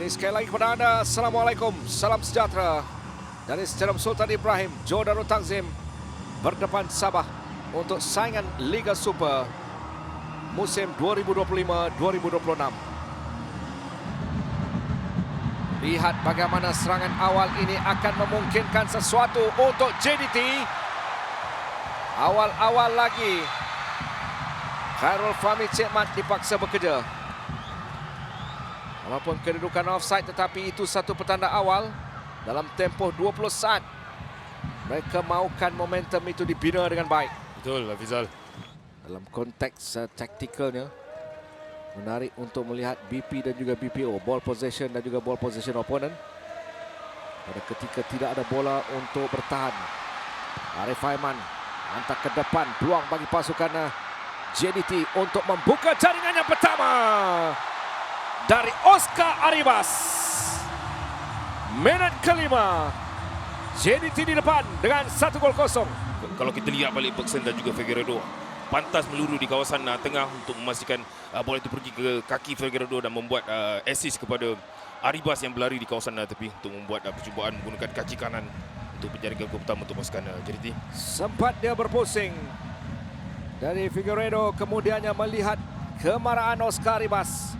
Jadi sekali lagi kepada anda, Assalamualaikum, salam sejahtera. Dari Stadium Sultan Ibrahim, Johor Darul Takzim berdepan Sabah untuk saingan Liga Super musim 2025-2026. Lihat bagaimana serangan awal ini akan memungkinkan sesuatu untuk JDT. Awal-awal lagi, Khairul Fahmi Cik Mat dipaksa bekerja. Walaupun kedudukan offside, tetapi itu satu petanda awal. Dalam tempoh 20 saat, mereka mahukan momentum itu dibina dengan baik. Betul, Hafizal. Dalam konteks taktikalnya, menarik untuk melihat BP dan juga BPO, ball possession dan juga ball possession opponent. Pada ketika tidak ada bola untuk bertahan, Arif Aiman hantar ke depan, peluang bagi pasukan JDT untuk membuka jaringan yang pertama dari Oscar Arribas. Minit kelima, JDT di depan dengan 1-0. Kalau kita lihat balik Bergson dan juga Figueiredo, pantas meluru di kawasan tengah untuk memastikan bola itu pergi ke kaki Figueiredo dan membuat assist kepada Arribas yang berlari di kawasan tepi untuk membuat percubaan menggunakan kaki kanan untuk penjaringan gol pertama untuk pasukan JDT. Sempat dia berpusing dari Figueiredo, kemudiannya melihat kemarahan Oscar Arribas.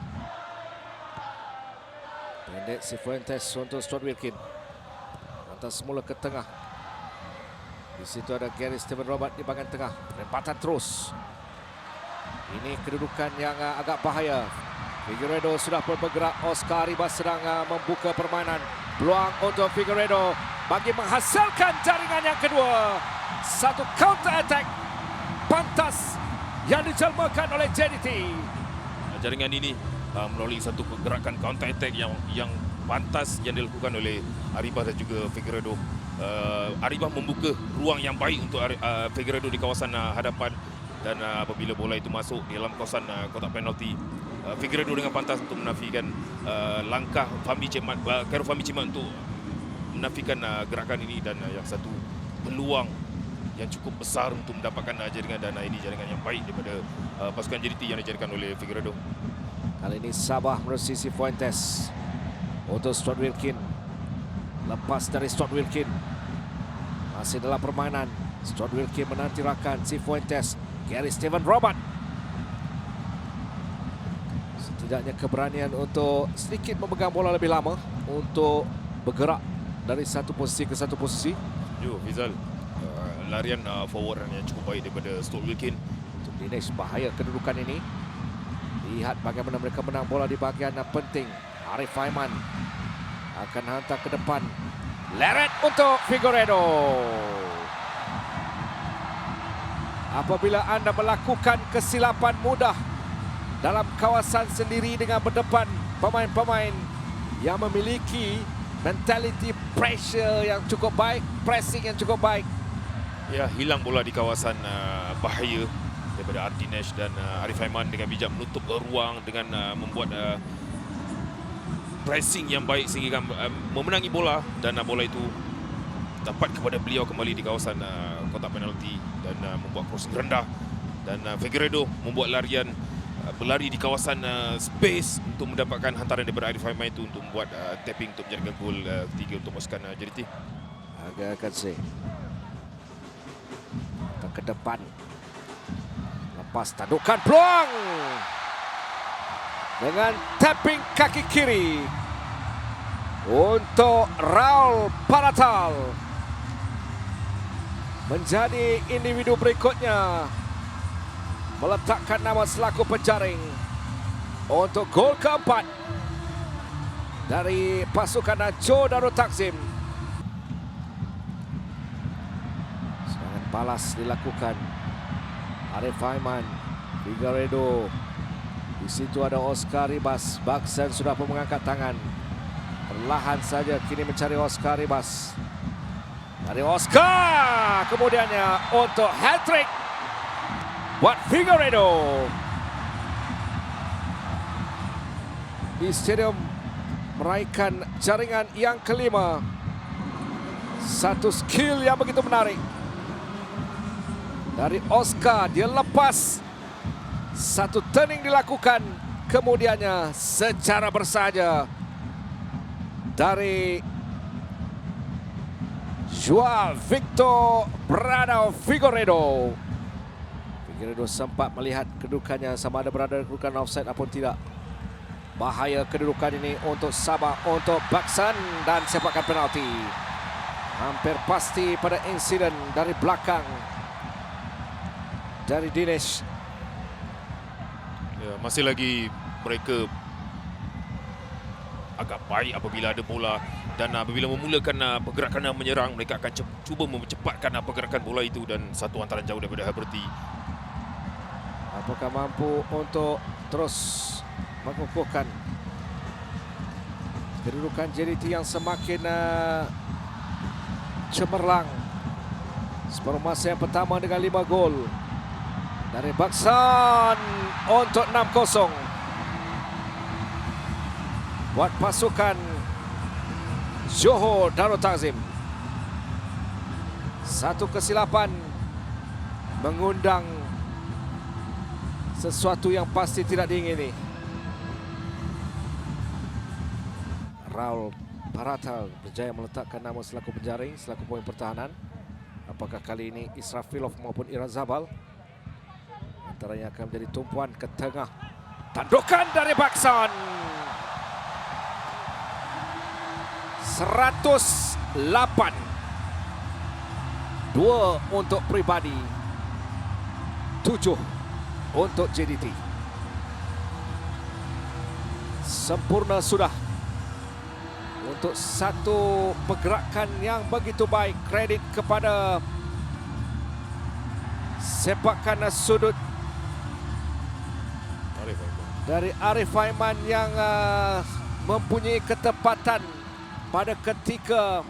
Pendek Cifuentes untuk Stuart Wilkin. Hantar semula ke tengah. Di situ ada Gary Steven Robert di bahagian tengah. Rempatan terus. Ini kedudukan yang agak bahaya. Figueiredo sudah bergerak. Oscar Arribas sedang membuka permainan. Peluang untuk Figueiredo bagi menghasilkan jaringan yang kedua. Satu counter attack pantas yang dijelmakan oleh JDT. Jaringan ini melalui satu pergerakan counter attack yang pantas yang dilakukan oleh Arribas dan juga Figueiredo. Arribas membuka ruang yang baik untuk Figueiredo di kawasan hadapan, dan apabila bola itu masuk di dalam kawasan kotak penalti, Figueiredo dengan pantas untuk menafikan langkah Khairul Fahmi Cik Mat untuk menafikan gerakan ini, dan yang satu peluang yang cukup besar untuk mendapatkan jaringan, dan ini jaringan yang baik daripada pasukan JDT yang dijarinkan oleh Figueiredo. Kali ini Sabah menerusi Cifuentes untuk Stuart Wilkin. Lepas dari Stuart Wilkin, masih dalam permainan. Stuart Wilkin menanti rakan Cifuentes, Gary Steven Robert. Setidaknya keberanian untuk sedikit memegang bola lebih lama untuk bergerak dari satu posisi ke satu posisi. Fizal, larian forward yang cukup baik daripada Stuart Wilkin. Untuk Dinesh, bahaya kedudukan ini. Lihat bagaimana mereka menang bola di bahagian penting. Arif Aiman akan hantar ke depan. Leret untuk Figueiredo. Apabila anda melakukan kesilapan mudah dalam kawasan sendiri dengan berdepan pemain-pemain yang memiliki mentality pressure yang cukup baik, pressing yang cukup baik, Ya, hilang bola di kawasan bahaya daripada Dinesh, dan Arif Aiman dengan bijak menutup ruang dengan membuat pressing yang baik sehingga memenangi bola, dan bola itu dapat kepada beliau kembali di kawasan kotak penalti dan membuat crossing rendah, dan Figueiredo membuat larian berlari di kawasan space untuk mendapatkan hantaran daripada Arif Aiman itu untuk membuat tapping untuk menjaga gol ketiga untuk pasukan JDT. agak sih ke depan. Lepas tadukan peluang dengan tapping kaki kiri untuk Raul Paratal. Menjadi individu berikutnya meletakkan nama selaku penjaring untuk gol keempat dari pasukan Johor Darul Takzim. Serangan balas dilakukan. Arif Aiman, Figueiredo. Di situ ada Oscar Arribas. Bergson sudah pun mengangkat tangan. Perlahan saja kini mencari Oscar Arribas. Dari Oscar, kemudiannya untuk hat-trick buat Figueiredo. Di stadium meraihkan jaringan yang kelima. Satu skill yang begitu menarik dari Oscar, dia lepas. Satu turning dilakukan, kemudiannya secara bersahaja dari Joao Victor Brado Figueiredo. Figueiredo sempat melihat kedudukannya sama ada berada di kedudukan offside ataupun tidak. Bahaya kedudukan ini untuk Sabah, untuk Baksan, dan sepakan penalti. Hampir pasti pada insiden dari belakang dari Dinesh. Ya, masih lagi mereka agak baik apabila ada bola, dan apabila memulakan pergerakan menyerang, mereka akan cuba mempercepatkan pergerakan bola itu, dan satu hantaran jauh daripada Havertz. Apakah mampu untuk terus mengukuhkan kedudukan JDT yang semakin cemerlang. Separuh masa yang pertama dengan 5 gol dari Baksan untuk 6-0 buat pasukan Johor Darul Takzim. Satu kesilapan mengundang sesuatu yang pasti tidak diingini. Raul Paratal berjaya meletakkan nama selaku penjaring, selaku poin pertahanan. Apakah kali ini Israfilov maupun Irazabal antaranya akan menjadi tumpuan ke tengah. Tandukan dari Baksan. 108. 2 untuk pribadi, 7 untuk JDT. Sempurna sudah untuk satu pergerakan yang begitu baik. Kredit kepada sepakan sudut dari Arif Aiman yang mempunyai ketepatan pada ketika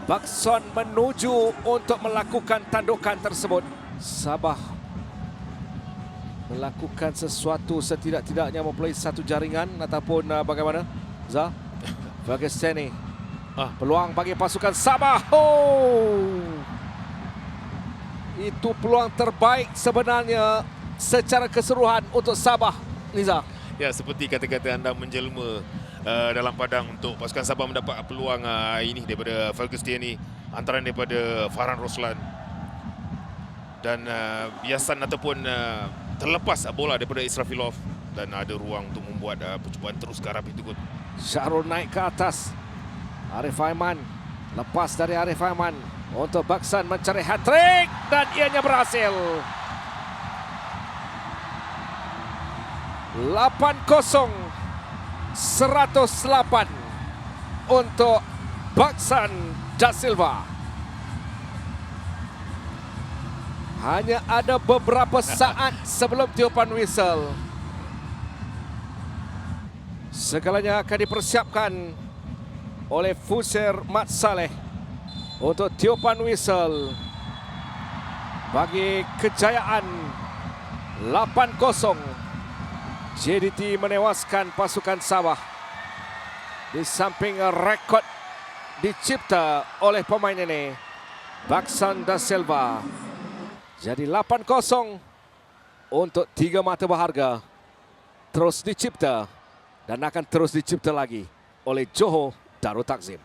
Bakson menuju untuk melakukan tandukan tersebut. Sabah melakukan sesuatu setidak-tidaknya mempunyai satu jaringan ataupun bagaimana? Zah? Ferguson, peluang bagi pasukan Sabah. Itu peluang terbaik sebenarnya secara keseluruhan untuk Sabah, Niza. Ya, seperti kata-kata anda menjelma dalam padang untuk pasukan Sabah mendapat peluang ini daripada Ferguson ini, antara daripada Farhan Roslan dan biasan ataupun terlepas bola daripada Israfilov, dan ada ruang untuk membuat percubaan terus ke arah pintu gol. Syahrul naik ke atas. Arif Aiman lepas dari Arif Aiman untuk Baksan mencari hat-trick dan ianya berhasil. 8-0, 108 untuk Baksan Da Silva. Hanya ada beberapa saat sebelum tiupan whistle. Segalanya akan dipersiapkan oleh Fuser Mat Saleh untuk tiupan whistle bagi kejayaan 8-0. JDT menewaskan pasukan Sabah di samping rekod dicipta oleh pemain ini, Baksan Da Silva. Jadi 8-0 untuk 3 mata berharga terus dicipta dan akan terus dicipta lagi oleh Johor Darul Takzim.